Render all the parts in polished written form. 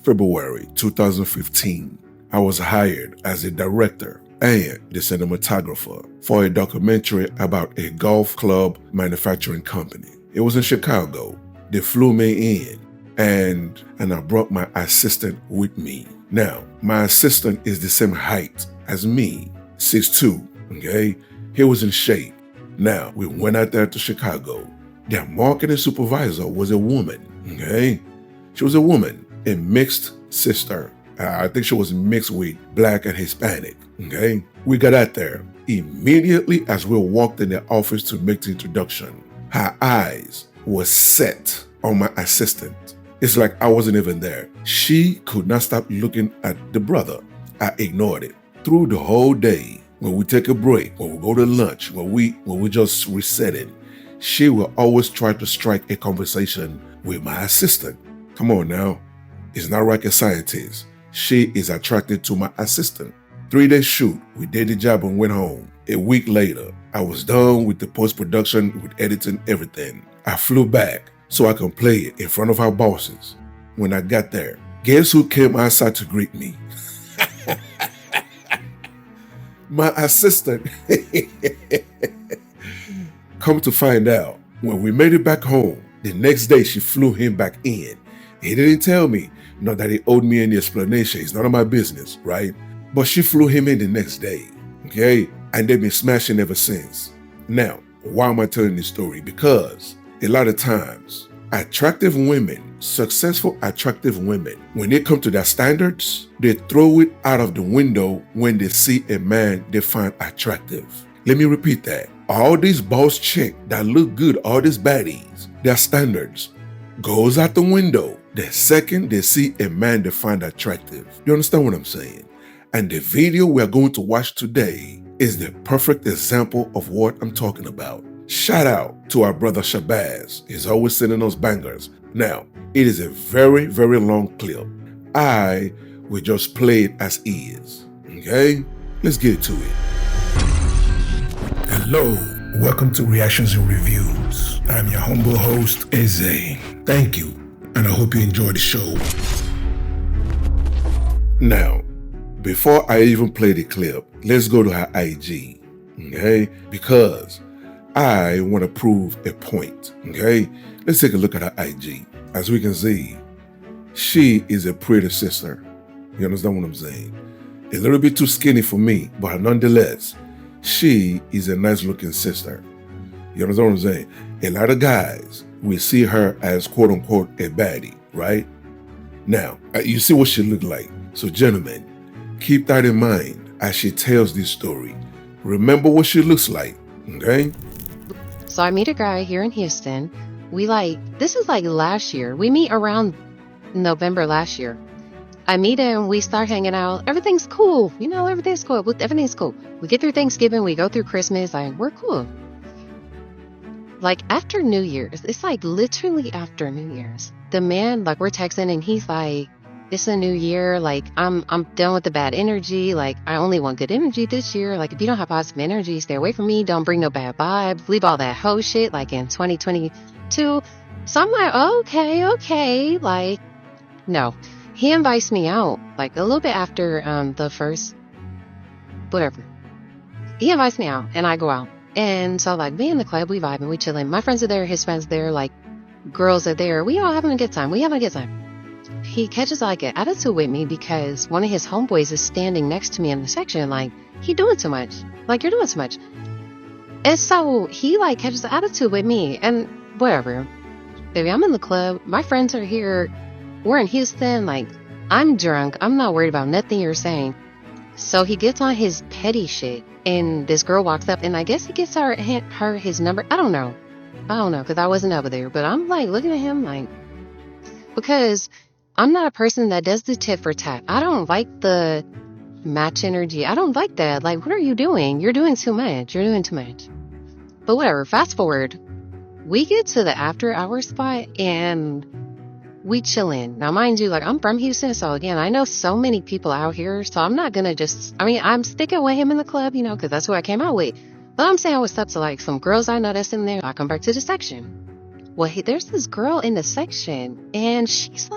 February 2015, I was hired as a director and the cinematographer for a documentary about a golf club manufacturing company. It was in Chicago. They flew me in and I brought my assistant with me. Now, my assistant is the same height as me, 6'2", okay? He was in shape. Now, we went out there to Chicago. Their marketing supervisor was a woman, okay? She was a woman, a mixed sister. I think she was mixed with Black and Hispanic, okay? We got out there. Immediately as we walked in the office to make the introduction, her eyes were set on my assistant. It's like I wasn't even there. She could not stop looking at the brother. I ignored it. Through the whole day, when we take a break, when we go to lunch, when we just reset it, she will always try to strike a conversation with my assistant. Come on now. It's not rocket scientist. She is attracted to my assistant. 3-day shoot, we did the job and went home. A week later, I was done with the post-production, with editing, everything. I flew back so I can play it in front of our bosses. When I got there, guess who came outside to greet me? My assistant. Come to find out, when we made it back home, the next day she flew him back in. He didn't tell me, not that he owed me any explanation. It's none of my business, right? But she flew him in the next day, okay? And they've been smashing ever since. Now, why am I telling this story? Because a lot of times, attractive women, successful attractive women, when they come to their standards, they throw it out of the window when they see a man they find attractive. Let me repeat that. All these boss chicks that look good, all these baddies, their standards goes out the window the second they see a man they find attractive. You understand what I'm saying? And the video we are going to watch today is the perfect example of what I'm talking about. Shout out to our brother Shabazz. He's always sending us bangers. Now, it is a very, very long clip. I will just play it as is. Okay? Let's get to it. Hello, welcome to Reactions and Reviews. I'm your humble host, Eze. Thank you, and I hope you enjoy the show. Now, before I even play the clip, let's go to her IG, okay? Because I want to prove a point, okay? Let's take a look at her IG. As we can see, she is a pretty sister. You understand what I'm saying? A little bit too skinny for me, but nonetheless, she is a nice looking sister. You understand what I'm saying? A lot of guys will see her as quote unquote a baddie, right? Now, you see what she looked like. So gentlemen, keep that in mind as she tells this story. Remember what she looks like, okay? So I meet a guy here in Houston. This is like last year. We meet around November last year. I meet him, we start hanging out. Everything's cool. Everything's cool. Everything's cool. We get through Thanksgiving, we go through Christmas, we're cool. Like after New Year's, it's like literally after New Year's. The man, we're texting and he's like, it's a new year. I'm done with the bad energy. I only want good energy this year. If you don't have positive energy, stay away from me. Don't bring no bad vibes. Leave all that hoe shit in 2022. So I'm like, okay. No. He invites me out, a little bit after the first, whatever. He invites me out, and I go out. And so, we in the club, we vibing, we chilling. My friends are there, his friends are there, girls are there. We all having a good time. We having a good time. He catches, an attitude with me because one of his homeboys is standing next to me in the section, he doing too much. You're doing too much. And so, he, catches the attitude with me, and whatever. Baby, I'm in the club. My friends are here. We're in Houston, I'm drunk. I'm not worried about nothing you're saying. So he gets on his petty shit, and this girl walks up, and I guess he gets her his number. I don't know, because I wasn't over there. But I'm, looking at him, because I'm not a person that does the tit for tat. I don't like the match energy. I don't like that. What are you doing? You're doing too much. You're doing too much. But whatever, fast forward. We get to the after hour spot, and we chillin'. Now, mind you, I'm from Houston, so again, I know so many people out here, so I'm not gonna I'm sticking with him in the club, because that's who I came out with. But I'm saying what's up to, some girls I know that's in there. I come back to the section. Well, there's this girl in the section, and she's,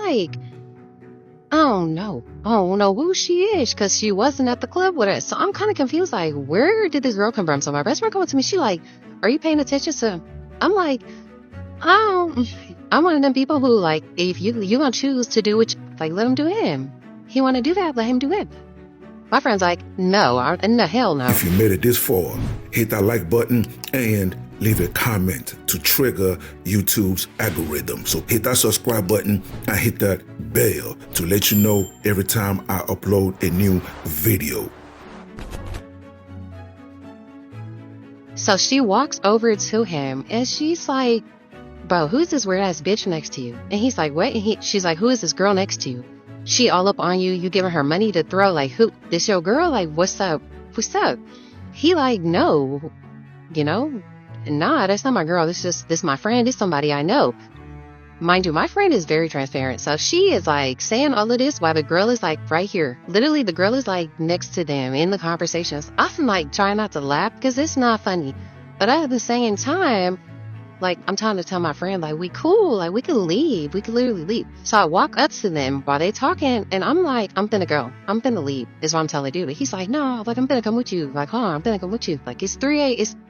I don't know who she is because she wasn't at the club with us. So I'm kind of confused. Like, where did this girl come from? So my best friend comes to me. She like, are you paying attention to? I'm like, I'm one of them people who like, if you gonna choose to do what, like, let him do him. He want to do that, let him do it. My friend's like, no, no, hell no. If you made it this far, hit that like button and leave a comment to trigger YouTube's algorithm. So hit that subscribe button and hit that bell to let you know every time I upload a new video. So she walks over to him and she's like, bro, who's this weird ass bitch next to you? And he's like, what? And she's like, who is this girl next to you? She all up on you. You giving her money to throw. Like, who? This your girl? Like, what's up? What's up? He like, no, nah, that's not my girl. This my friend. This somebody I know. Mind you, my friend is very transparent. So she is like saying all of this while the girl is like right here. Literally, the girl is like next to them in the conversations. I'm like trying not to laugh because it's not funny. But at the same time, like, I'm trying to tell my friend, like, we cool, like, we can leave. We can literally leave. So I walk up to them while they talking, and I'm like, I'm finna go. I'm finna leave, is what I'm telling dude. But he's like, no, like, I'm finna come with you. Like, hold on, I'm finna come with you. Like, it's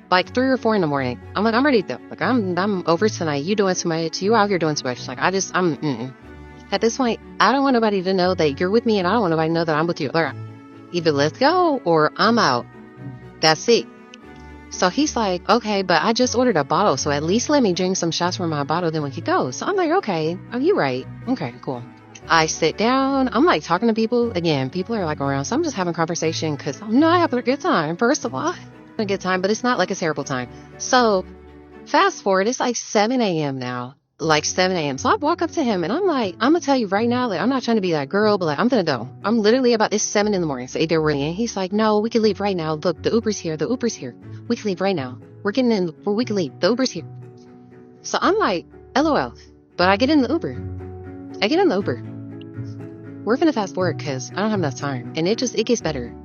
like 3 or 4 in the morning. I'm like, I'm ready to go. Like, I'm over tonight. You doing too much. You out here doing too much. Like, At this point, I don't want nobody to know that you're with me, and I don't want nobody to know that I'm with you. Like, either let's go, or I'm out. That's it. So he's like, okay, but I just ordered a bottle, so at least let me drink some shots from my bottle, then we could go. So I'm like, okay, oh, you right. Okay, cool. I sit down. I'm like talking to people. Again, people are like around, so I'm just having a conversation because I'm not having a good time. First of all, I'm having a good time, but it's not like a terrible time. So fast forward, it's like 7 a.m. now. Like 7 a.m. So I walk up to him and I'm like, I'm gonna tell you right now, like, I'm not trying to be that girl, but like, I'm gonna go. I'm literally about this 7 in the morning. So either we're in. He's like, no, we can leave right now. Look, the Uber's here. The Uber's here. We can leave right now. We're getting in. We can leave. The Uber's here. So I'm like, LOL. But I get in the Uber. We're gonna fast forward because I don't have enough time. And it gets better.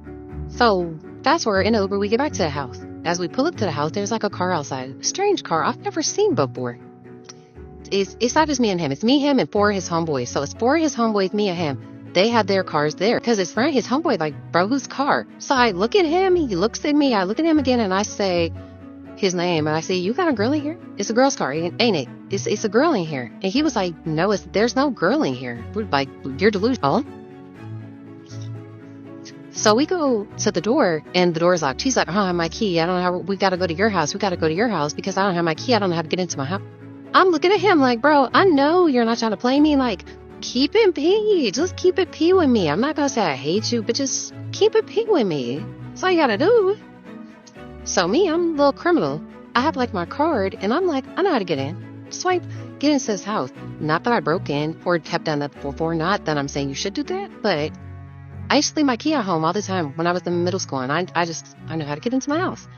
So fast forward in the Uber, we get back to the house. As we pull up to the house, there's like a car outside. A strange car I've never seen before. It's not just me and him. It's me, him, and 4 of his homeboys. So it's 4 of his homeboys, me and him. They had their cars there because it's his homeboy. Like, bro, whose car? So I look at him. He looks at me. I look at him again, and I say his name. And I say, you got a girl in here? It's a girl's car, ain't it? It's a girl in here. And he was like, no, there's no girl in here. We're like, you're delusional. So we go to the door, and the door's locked. She's like, I don't have my key. I don't know how. We got to go to your house. We got to go to your house because I don't have my key. I don't know how to get into my house. I'm looking at him like, bro, I know you're not trying to play me. Like, keep it P. Just keep it P with me. I'm not going to say I hate you, but just keep it P with me. That's all you got to do. So me, I'm a little criminal. I have like my card, and I'm like, I know how to get in. Swipe, get into his house. Not that I broke in or have done that before. Not that I'm saying you should do that, but I used to leave my key at home all the time when I was in middle school, and I know how to get into my house.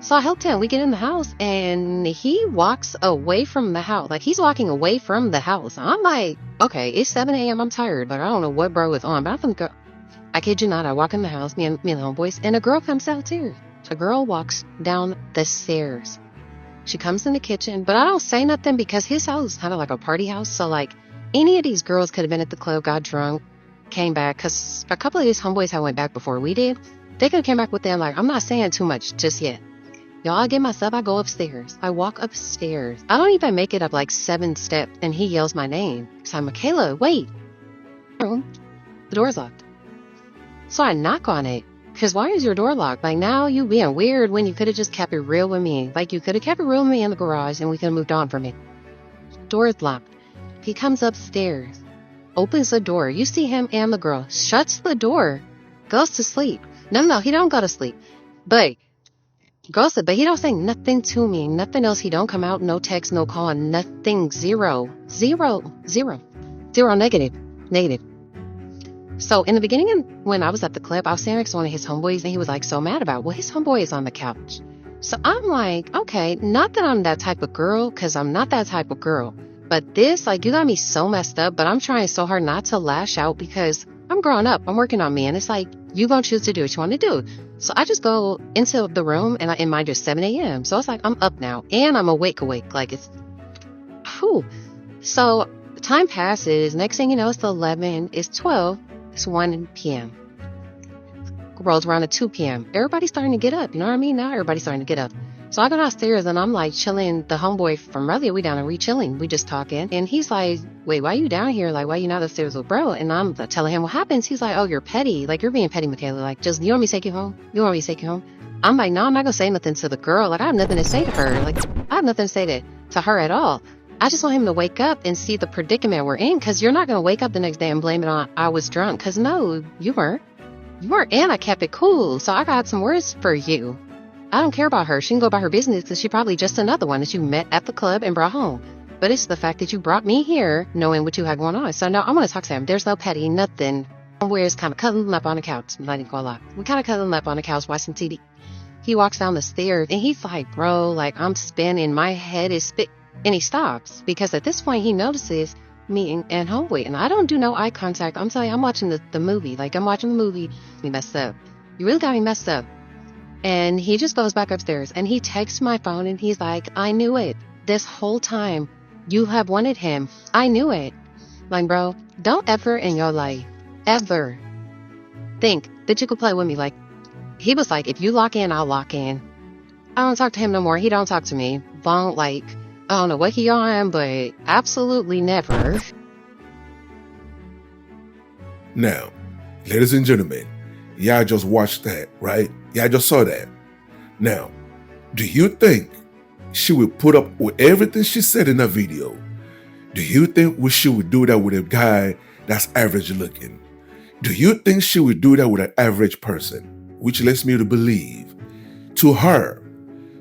So I helped him. We get in the house, and he walks away from the house. Like, he's walking away from the house. I'm like, okay, it's 7 a.m. I'm tired. Like, I don't know what bro is on, but I'm gonna go. I kid you not. I walk in the house, me and the homeboys, and a girl comes out too. A girl walks down the stairs. She comes in the kitchen, but I don't say nothing because his house is kind of like a party house. So, like, any of these girls could have been at the club, got drunk, came back, because a couple of these homeboys had went back before we did. They could have came back with them. Like, I'm not saying too much just yet. Y'all, I get myself, I go upstairs. I walk upstairs. I don't even make it up like 7 steps, and he yells my name. So I'm, Michaela, wait. The door's locked. So I knock on it. Because why is your door locked? Like, now you being weird when you could have just kept it real with me. Like, you could have kept it real with me in the garage, and we could have moved on from it. Door's locked. He comes upstairs. Opens the door. You see him and the girl. Shuts the door. Goes to sleep. No, he don't go to sleep. But but he don't say nothing to me. Nothing else. He don't come out. No text, no call, nothing. Zero. Negative. So in the beginning, when I was at the club, I was standing next to one of his homeboys, and he was like so mad about, well, his homeboy is on the couch. So I'm like, okay, not that I'm that type of girl, because I'm not that type of girl. But this, like, you got me so messed up, but I'm trying so hard not to lash out because I'm growing up. I'm working on me. And it's like, you gonna choose to do what you want to do. So I just go into the room, and in mind, just 7 a.m. So it's like, I'm up now, and I'm awake. Like, it's, whew. So Time passes. Next thing you know, it's 11, it's 12, it's 1 p.m. Rolls around at 2 p.m. Everybody's starting to get up. You know what I mean? Now everybody's starting to get up. So I go downstairs and I'm like chilling. The homeboy from earlier, we down and we chilling. We just talking. And he's like, wait, why you down here? Like, why you not upstairs with bro? And I'm telling him what happens. He's like, oh, you're petty. Like, you're being petty, Michaela. Like, just, you want me to take you home? You want me to take you home? I'm like, no, I'm not going to say nothing to the girl. Like, I have nothing to say to her. Like, I have nothing to say to her at all. I just want him to wake up and see the predicament we're in. Because you're not going to wake up the next day and blame it on I was drunk. Because no, you weren't. You weren't, and I kept it cool, so I got some words for you. I don't care about her. She can go about her business because she probably just another one that you met at the club and brought home. But it's the fact that you brought me here knowing what you had going on. So no, I'm going to talk to him. There's no petty, nothing. We're just kind of cuddling up on the couch. I'm not even going to lie. We kind of cuddling up on the couch watching TV. He walks down the stairs, and he's like, bro, like, I'm spinning. My head is spit. And he stops because at this point, he notices me and homeboy, and I don't do no eye contact. I'm telling you, I'm watching the movie. Like, I'm watching the movie. Me messed up. You really got me messed up. And he just goes back upstairs, and he texts my phone, and he's like, I knew it. This whole time, you have wanted him. I knew it. Like, bro, don't ever in your life, ever think that you could play with me. Like, he was like, if you lock in, I'll lock in. I don't talk to him no more. He don't talk to me. Won't, like, I don't know what he on, but absolutely never. Now, ladies and gentlemen, y'all just watched that, right? Y'all just saw that. Now, do you think she would put up with everything she said in that video? Do you think she would do that with a guy that's average looking? Do you think she would do that with an average person? Which leads me to believe, to her,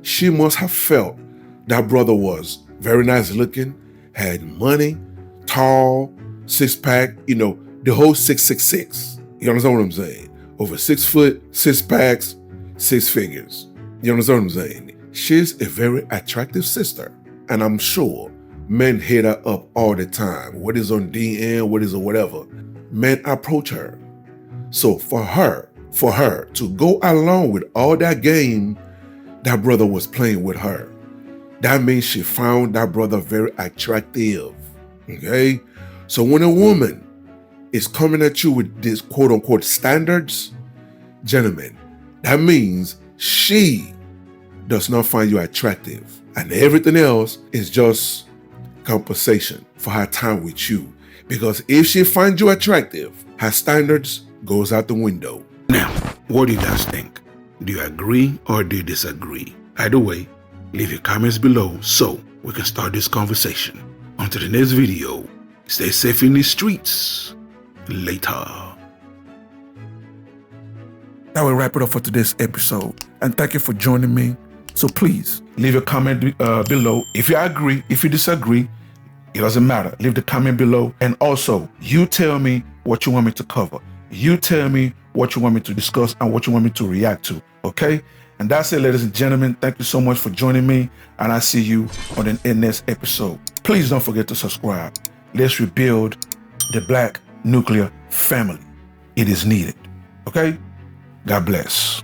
she must have felt that brother was very nice looking, had money, tall, six-pack, you know, the whole 666. You understand what I'm saying? Over 6 foot, 6 packs, 6 figures. You understand what I'm saying? She's a very attractive sister. And I'm sure men hit her up all the time. What is on DM, what is or whatever. Men approach her. So for her to go along with all that game that brother was playing with her, that means she found that brother very attractive. Okay? So when a woman is coming at you with these quote unquote standards, gentlemen, that means she does not find you attractive. And everything else is just compensation for her time with you. Because if she finds you attractive, her standards goes out the window. Now, what do you guys think? Do you agree or do you disagree? Either way, leave your comments below so we can start this conversation. Until the next video, stay safe in the streets. Later. That will wrap it up for today's episode. And thank you for joining me. So please, leave a comment below. If you agree, if you disagree, it doesn't matter. Leave the comment below. And also, you tell me what you want me to cover. You tell me what you want me to discuss and what you want me to react to. Okay? And that's it, ladies and gentlemen. Thank you so much for joining me. And I'll see you on the next episode. Please don't forget to subscribe. Let's rebuild the Black nuclear family. It is needed. Okay? God bless.